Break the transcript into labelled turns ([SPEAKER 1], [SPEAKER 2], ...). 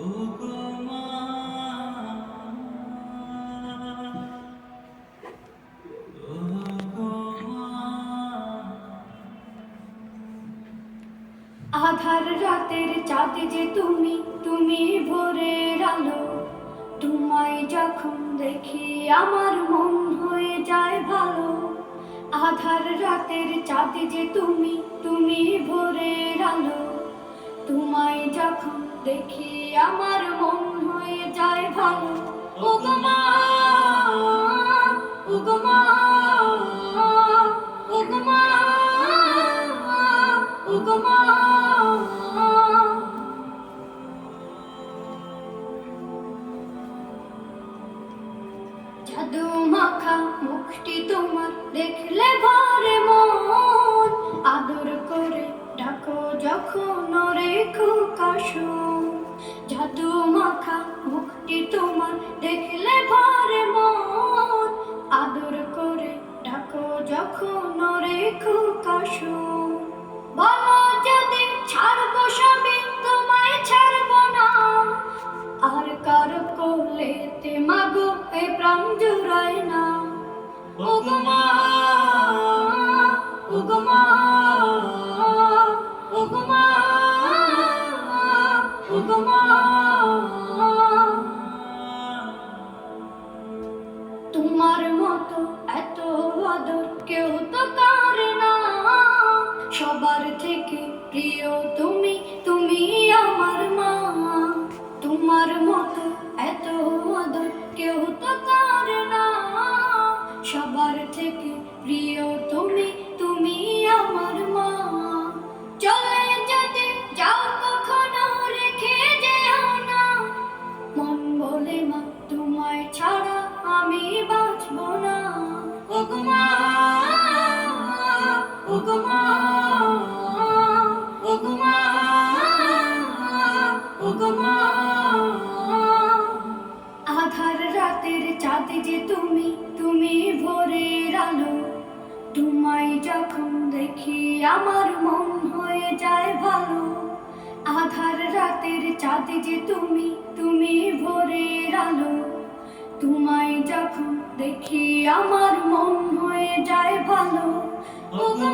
[SPEAKER 1] ওগো মা, ওগো মা।
[SPEAKER 2] আধার রাতের চাঁদ যে তুমি, তুমি ভোরের আলো। তোমায় যখন দেখি আমার মন হয়ে যায় ভালো। আধার রাতের চাঁদ যে তুমি, তুমি ভোরের আলো। তোমায় যখন দেখি আমার মন হয়ে যায় ভালো। ওগো মা, ওগো মা, ওগো মা, ওগো মা। জাদু মাখা মুখটি তোমার দেখলে ভরে মন। আদর করে ডাকো যখন রেখো কাশন। জাদু মাখা মুখটি তোমার দেখলে ভরে মন। আদর করে ডাকো যখন রেখো কাশন। বলো যদি ছাড়বো সবই, তোমায় ছাড়বো না। আর কার কোলেতে মাগো এ প্রাণ জুড়ায় না। ওগো মা, ওগো মা, ওগো মা, ওগো মা। তোমার মতো এত আদর কেউ তো করে না। সবার থেকে প্রিয় তুমি, তুমি আমার মা। তোমার মতো এত আদর কেউ তো করে না। সবার থেকে প্রিয় তুমি, তুমি আমার মা। চলে যদি যাও কখনো রেখে যেও না। মন বলে মা তোমায় ছাড়া আমি বাঁচবো না। ওগো মা, ওগো মা, ওগো মা, ওগো মা। আধার রাতের চাঁদ যে তুমি, তুমি ভোরের আলো। তোমায় যখন দেখি আমার মন হয়ে যায় ভালো। আধার রাতের চাঁদ যে তুমি, তুমি ভোরের আলো। তোমায় যখন দেখি আমার মন হয়ে যায় ভালো। ওগো